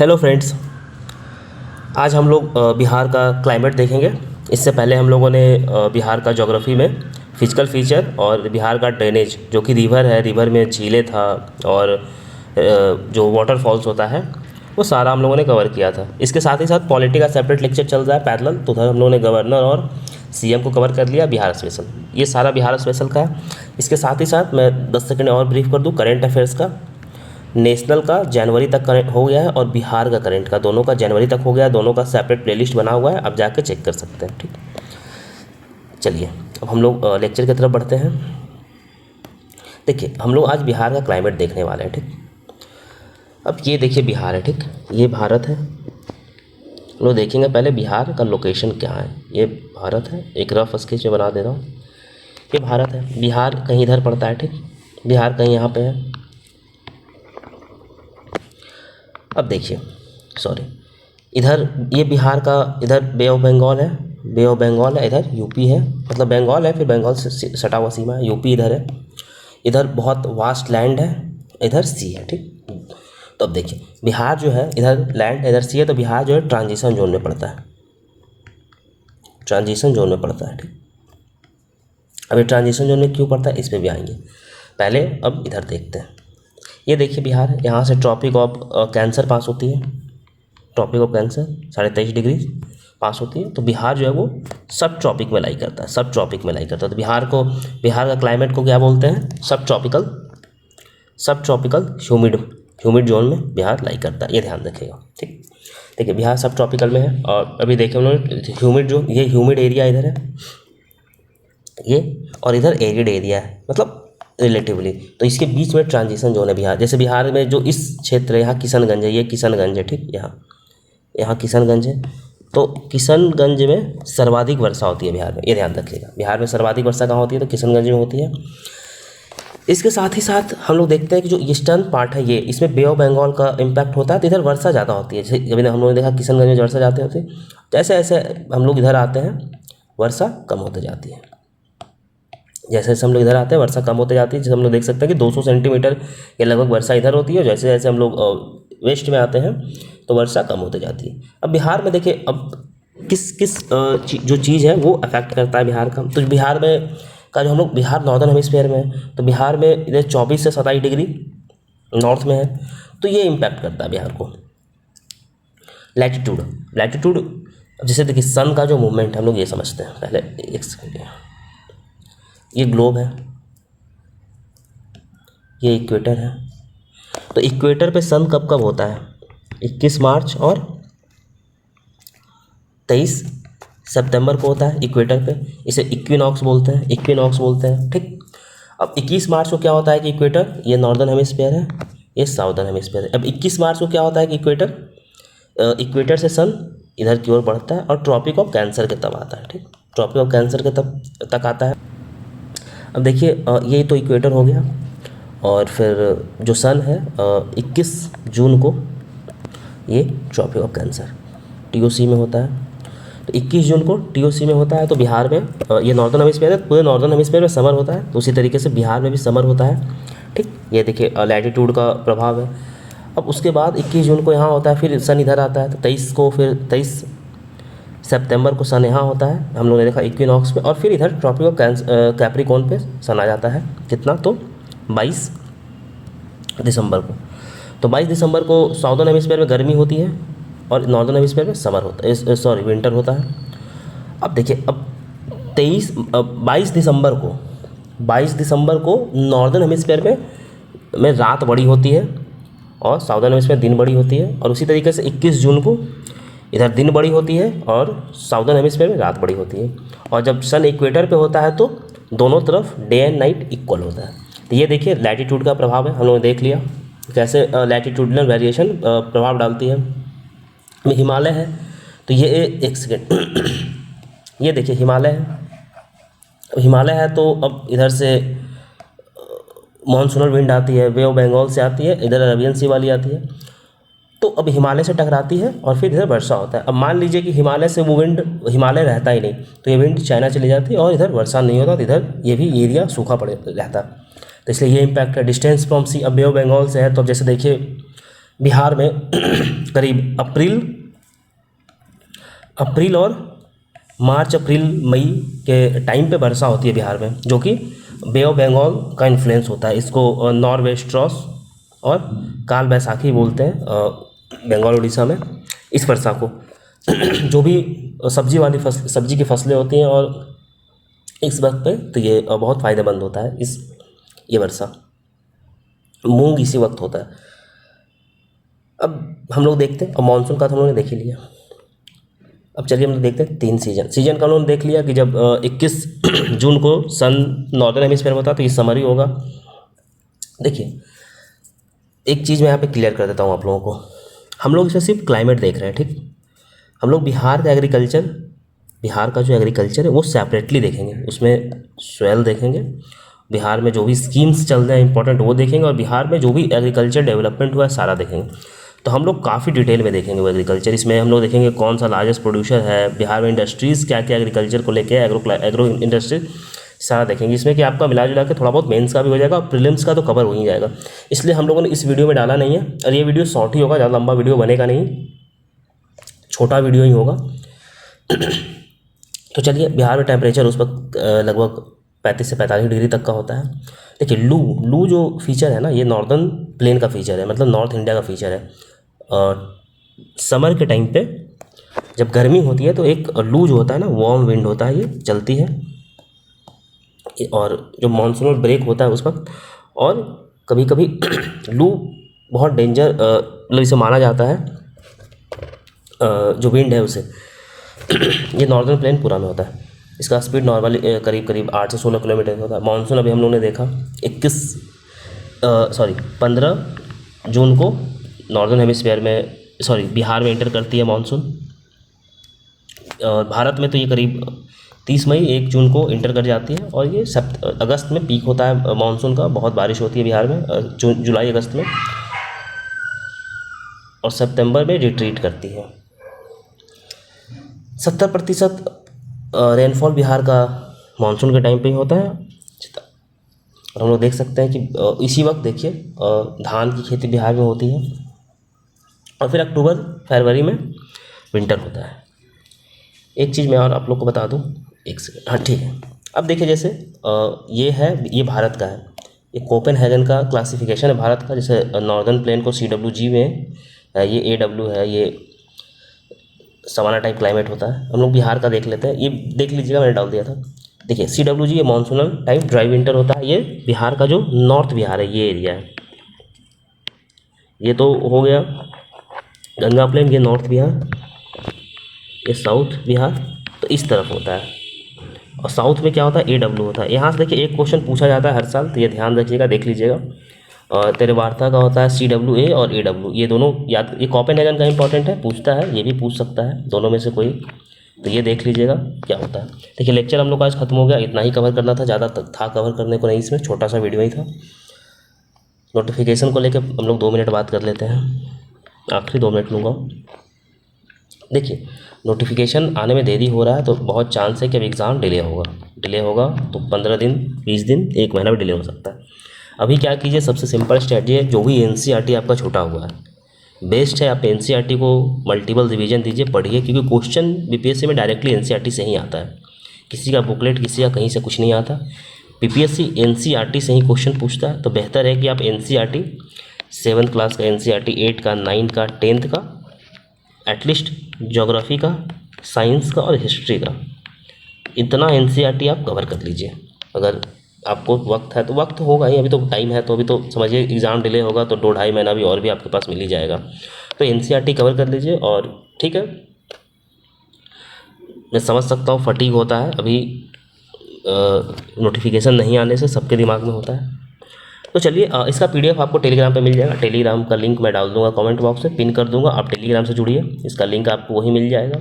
Hello friends. आज हम लोग बिहार का क्लाइमेट देखेंगे। इससे पहले हम लोगों ने बिहार का ज्योग्राफी में फिजिकल फीचर और बिहार का ड्रेनेज, जो कि रिवर है, रिवर में झीलें था और जो वाटरफॉल्स होता है, वो सारा हम लोगों ने कवर किया था। इसके साथ ही साथ पॉलिटी का सेपरेट लेक्चर चल रहा है पैरेलल, तो उधर हम लोगों ने गवर्नर और सीएम को कवर कर लिया। बिहार स्पेशल, ये सारा बिहार स्पेशल का है। इसके साथ ही साथ मैं 10 सेकंड और ब्रीफ कर दूँ करेंट अफेयर्स का। नेशनल का जनवरी तक करेंट हो गया है और बिहार का करेंट का, दोनों का जनवरी तक हो गया है। दोनों का सेपरेट प्लेलिस्ट बना हुआ है, आप जाके चेक कर सकते हैं। ठीक, चलिए अब हम लोग लेक्चर की तरफ बढ़ते हैं। देखिए, हम लोग आज बिहार का क्लाइमेट देखने वाले हैं। ठीक, अब ये देखिए बिहार है, ठीक, ये भारत है। हम लोग देखेंगे पहले बिहार का लोकेशन क्या है। ये भारत है, एक रफ स्केच में बना दे रहा हूँ। ये भारत है, बिहार कहीं इधर पड़ता है। ठीक, बिहार कहीं यहाँ पे है। अब देखिए, सॉरी, इधर ये बिहार का, इधर बे ऑफ बंगाल है, बे ऑफ बंगाल है, इधर यूपी है, मतलब बंगाल है, फिर बंगाल से सटा हुआ सीमा है, यूपी इधर है। इधर बहुत वास्ट लैंड है, इधर सी है। ठीक, तो अब देखिए बिहार जो है, इधर लैंड इधर सी है, तो बिहार जो है ट्रांजिशन जोन में पड़ता है, ट्रांजिशन जोन में पड़ता है। ठीक, अभी ट्रांजिशन जोन में क्यों पड़ता है इस पर भी आएंगे। पहले अब इधर देखते हैं। ये देखिए बिहार, यहाँ से ट्रॉपिक ऑफ कैंसर पास होती है, ट्रॉपिक ऑफ कैंसर 23.5 डिग्री पास होती है। तो बिहार जो है वो सब ट्रॉपिक में लाई करता है, सब ट्रॉपिक में लाई करता है। तो बिहार का क्लाइमेट को क्या बोलते हैं? सब ट्रॉपिकल ह्यूमिड जोन में बिहार लाई करता है, ये ध्यान रखिएगा। ठीक, देखिए बिहार सब ट्रॉपिकल में है। और अभी देखिए उन्होंने ह्यूमिड जोन, ये ह्यूमिड एरिया इधर है ये, और इधर एरिड एरिया है, मतलब रिलेटिवली। तो इसके बीच में ट्रांजिशन जोन है बिहार। जैसे बिहार में जो इस क्षेत्र है, यहाँ किशनगंज है, ये किशनगंज है। ठीक, यहाँ किशनगंज है। तो किशनगंज में सर्वाधिक वर्षा होती है बिहार में, ये ध्यान रखिएगा। बिहार में सर्वाधिक वर्षा कहाँ होती है? तो किशनगंज में होती है। इसके साथ ही साथ हम लोग देखते हैं कि जो ईस्टर्न पार्ट है, ये इसमें बे ऑफ बंगाल का इम्पैक्ट होता है, तो इधर वर्षा ज़्यादा होती है। जैसे अभी हम लोगों ने देखा किशनगंज में वर्षा ज़्यादा होती है, जैसे जैसे हम लोग इधर आते हैं वर्षा कम होती जाती है। जैसे जैसे हम लोग इधर आते हैं वर्षा कम होते जाती है। जैसे हम लोग देख सकते हैं कि 200 सेंटीमीटर के लगभग वर्षा इधर होती है। जैसे जैसे हम लोग वेस्ट में आते हैं तो वर्षा कम होते जाती है। अब बिहार में देखिए, अब किस जो चीज़ है वो अफेक्ट करता है बिहार का। तो बिहार में का जो हम लोग, बिहार नॉर्दर्न हेमिस्फीयर में है, तो बिहार में इधर 24 से 27 डिग्री नॉर्थ में है, तो ये इम्पैक्ट करता है बिहार को। लैटिट्यूड, जैसे देखिए सन का जो मूवमेंट हम लोग ये समझते हैं पहले, एक सेकेंड। ये ग्लोब है, ये इक्वेटर है। तो इक्वेटर पे सन कब कब होता है? 21 मार्च और 23 सितंबर को होता है इक्वेटर पे। इसे इक्विनॉक्स बोलते हैं। ठीक, अब 21 मार्च को क्या होता है कि इक्वेटर, ये नॉर्दर्न हेमिस्फीयर है, ये साउदर्न हेमिस्फीयर है। अब 21 मार्च को क्या होता है कि इक्वेटर से सन इधर की ओर बढ़ता है और ट्रॉपिक ऑफ कैंसर के तब आता है। ठीक, ट्रॉपिक ऑफ कैंसर के तक आता है। अब देखिए ये तो इक्वेटर हो गया, और फिर जो सन है 21 जून को ये ट्रॉपिक ऑफ कैंसर टीओसी में होता है। तो 21 जून को टीओसी में होता है। तो बिहार में ये नॉर्दर्न हेमिस्फीयर है, पूरे नॉर्दर्न हेमिस्फीयर में समर होता है, तो उसी तरीके से बिहार में भी समर होता है। ठीक, ये देखिए लैटिट्यूड का प्रभाव है। अब उसके बाद 21 जून को यहाँ होता है, फिर सन इधर आता है, तो 23 सितंबर को सन यहाँ होता है, हम लोगों ने देखा इक्विनॉक्स में। और फिर इधर ट्रॉपिक ऑफ कैप्रिकॉर्न पे सन आ जाता है, कितना? तो 22 दिसंबर को। तो 22 दिसंबर को साउदर्न हेमिस्फीयर में गर्मी होती है और नॉर्दर्न हेमिस्फीयर में समर होता है, विंटर होता है। अब देखिए, अब 22 दिसंबर को नॉर्दर्न हेमिस्फीयर में रात बड़ी होती है और साउदर्न हेमिस्फीयर दिन बड़ी होती है। और उसी तरीके से 21 जून को इधर दिन बड़ी होती है और साउदर्न हेमिस्फीयर में रात बड़ी होती है। और जब सन इक्वेटर पे होता है तो दोनों तरफ डे एंड नाइट इक्वल होता है। तो ये देखिए लैटिट्यूड का प्रभाव है, हम लोगों ने देख लिया कैसे लैटिट्यूडनल वेरिएशन प्रभाव डालती है। हिमालय है, तो ये एक सेकेंड ये देखिए हिमालय है, तो अब इधर से मॉनसूनल विंड आती है, बे ऑफ बंगाल से आती है, इधर अरेबियन सी वाली आती है, तो अब हिमालय से टकराती है और फिर इधर वर्षा होता है। अब मान लीजिए कि हिमालय से वो विंड, हिमालय रहता ही नहीं, तो ये विंड चाइना चली जाती है और इधर वर्षा नहीं होता, तो इधर ये भी एरिया सूखा पड़े रहता है। तो इसलिए ये इम्पैक्ट है। डिस्टेंस फ्रॉम सी, अब बे ऑफ बंगाल से है, तो अब जैसे देखिए बिहार में करीब अप्रैल और मार्च अप्रैल मई के टाइम पे वर्षा होती है बिहार में, जो कि बे ऑफ बंगाल का इन्फ्लुएंस होता है। इसको नॉर्थ वेस्ट्रॉस और काल बैसाखी बोलते हैं बंगाल उड़ीसा में इस वर्षा को। जो भी सब्जी की फसलें होती हैं और इस वक्त पे तो ये बहुत फ़ायदेमंद होता है ये वर्षा। मूंग इसी वक्त होता है। अब हम लोग देखते हैं, और मानसून का तो हम लोगों ने देख ही लिया। अब चलिए हम लोग देखते हैं 3 सीजन का उन्होंने देख लिया कि जब 21 जून को सन नॉर्दर्न हेमिस्फीयर में होता है तो ये समर ही होगा। देखिए एक चीज़ मैं यहाँ पे क्लियर कर देता हूँ आप लोगों को। हम लोग इसमें सिर्फ क्लाइमेट देख रहे हैं, ठीक। हम लोग बिहार का जो एग्रीकल्चर है वो सेपरेटली देखेंगे। उसमें सोयल देखेंगे, बिहार में जो भी स्कीम्स चल रहे हैं इंपॉर्टेंट वो देखेंगे, और बिहार में जो भी एग्रीकल्चर डेवलपमेंट हुआ है सारा देखेंगे। तो हम लोग काफ़ी डिटेल में देखेंगे वो एग्रीकल्चर। इसमें हम लोग देखेंगे कौन सा लार्जेस्ट प्रोड्यूसर है बिहार में, इंडस्ट्रीज़ क्या क्या एग्रीकल्चर को लेके, एग्रो इंडस्ट्री सारा देखेंगे। इसमें कि आपका मिला जुला के थोड़ा बहुत मेंस का भी हो जाएगा और प्रीलिम्स का तो कवर हो ही जाएगा। इसलिए हम लोगों ने इस वीडियो में डाला नहीं है, और ये वीडियो शॉर्ट ही होगा, ज़्यादा लंबा वीडियो बनेगा नहीं, छोटा वीडियो ही होगा। तो चलिए, बिहार में टेम्परेचर उस वक्त लगभग 35 से 45 डिग्री तक का होता है। देखिए लू जो फीचर है ना, ये नॉर्दर्न प्लेन का फीचर है, मतलब नॉर्थ इंडिया का फीचर है। समर के टाइम पे जब गर्मी होती है तो एक लू जो होता है ना, वार्म विंड होता है, ये चलती है, और जो मानसूनल ब्रेक होता है उस वक्त। और कभी कभी लू बहुत डेंजर मतलब इसे माना जाता है, जो विंड है उसे ये नॉर्दर्न प्लेन पूरा में होता है। इसका स्पीड नॉर्मली करीब 8 से 16 किलोमीटर होता है। मानसून अभी हम लोगों ने देखा 15 जून को नॉर्दर्न हेमिस्फीयर में बिहार में एंटर करती है मानसून। और भारत में तो ये करीब 30 मई 1 जून को इंटर कर जाती है, और ये अगस्त में पीक होता है मानसून का। बहुत बारिश होती है बिहार में जुलाई अगस्त में, और सितंबर में रिट्रीट करती है। 70% रेनफॉल बिहार का मानसून के टाइम पे ही होता है। और हम लोग देख सकते हैं कि इसी वक्त देखिए धान की खेती बिहार में होती है, और फिर अक्टूबर फरवरी में विंटर होता है। एक चीज़ मैं और आप लोग को बता दूं, एक सेकंड, हाँ ठीक है। अब देखिए जैसे ये भारत का है, ये कोपेनहेगन का क्लासिफिकेशन है भारत का। जैसे नॉर्दर्न प्लेन को CWG में, ये AW है, ये सवाना टाइप क्लाइमेट होता है। हम लोग बिहार का देख लेते हैं, ये देख लीजिएगा, मैंने डाल दिया था। देखिए CWG ये मानसूनल टाइप ड्राई विंटर होता है। ये बिहार का जो नॉर्थ बिहार है, ये एरिया है। ये तो हो गया गंगा प्लेन, ये नॉर्थ बिहार, ये साउथ बिहार, तो इस तरफ होता है। और साउथ में क्या होता है, AW होता है। यहाँ से देखिए एक क्वेश्चन पूछा जाता है हर साल, तो ये ध्यान रखिएगा, देख लीजिएगा। और तेरे वार्ता का होता है CWA और AW, ये दोनों याद, ये कोपेनहेगन का इंपॉर्टेंट है, पूछता है, ये भी पूछ सकता है, दोनों में से कोई, तो ये देख लीजिएगा क्या होता है। देखिए लेक्चर हम लोग का आज खत्म हो गया, इतना ही कवर करना था, ज़्यादा था कवर करने को नहीं, इसमें छोटा सा वीडियो ही था। नोटिफिकेशन को लेकर हम लोग 2 मिनट बात कर लेते हैं, आखिरी 2 मिनट लूँगा। देखिए नोटिफिकेशन आने में देरी हो रहा है तो बहुत चांस है कि अब एग्ज़ाम डिले होगा तो 15 दिन, 20 दिन, 1 महीना भी डिले हो सकता है। अभी क्या कीजिए, सबसे सिंपल स्ट्रेटजी है, जो भी NCERT आपका छूटा हुआ है, बेस्ट है आप NCERT को मल्टीपल रिवीजन दीजिए, पढ़िए, क्योंकि क्वेश्चन BPSC में डायरेक्टली NCERT से ही आता है। किसी का बुकलेट, किसी का कहीं से कुछ नहीं आता। BPSC NCERT से ही क्वेश्चन पूछता है, तो बेहतर है कि आप NCERT 7th क्लास का NCERT, 8 का, 9 का, 10th का, एटलीस्ट ज्योग्राफी का, साइंस का और हिस्ट्री का, इतना NCERT आप कवर कर लीजिए। अगर आपको वक्त है तो, वक्त होगा ही, अभी तो टाइम है, तो अभी तो समझिए एग्ज़ाम डिले होगा तो 2-2.5 महीना भी और भी आपके पास मिल ही जाएगा। तो NCERT कवर कर लीजिए। और ठीक है, मैं समझ सकता हूँ फटीग होता है, अभी नोटिफिकेशन नहीं आने से सबके दिमाग में होता है। तो चलिए इसका PDF आपको टेलीग्राम पे मिल जाएगा। टेलीग्राम का लिंक मैं डाल दूंगा कमेंट बॉक्स में, पिन कर दूंगा, आप टेलीग्राम से जुड़िए, इसका लिंक आपको वही मिल जाएगा।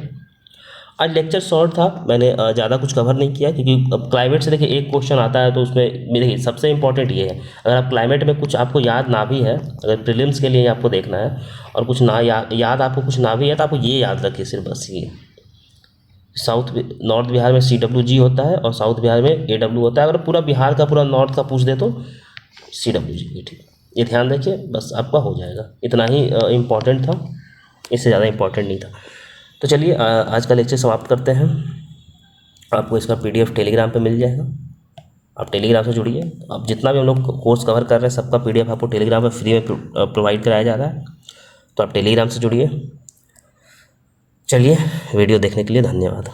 आज लेक्चर शॉर्ट था, मैंने ज़्यादा कुछ कवर नहीं किया, क्योंकि अब क्लाइमेट से देखिए एक क्वेश्चन आता है तो उसमें देखिए सबसे इंपॉर्टेंट ये है, अगर आप क्लाइमेट में कुछ आपको याद ना भी है, अगर प्रीलिम्स के लिए आपको देखना है और कुछ ना याद आपको कुछ ना भी है, तो आपको ये याद रखिए सिर्फ, बस ये नॉर्थ बिहार में CWG होता है और साउथ बिहार में AW होता है। अगर पूरा बिहार का पूरा नॉर्थ का पूछ दे तो CWG, ठीक है। ये ध्यान रखिए, बस आपका हो जाएगा। इतना ही इम्पोर्टेंट था, इससे ज़्यादा इम्पोर्टेंट नहीं था। तो चलिए आज का लेक्चर समाप्त करते हैं। आपको इसका PDF टेलीग्राम पे मिल जाएगा, आप टेलीग्राम से जुड़िए। अब जितना भी हम लोग कोर्स कवर कर रहे हैं सबका PDF आपको टेलीग्राम पे फ्री में प्रोवाइड कराया जा रहा है, तो आप टेलीग्राम से जुड़िए। चलिए, वीडियो देखने के लिए धन्यवाद।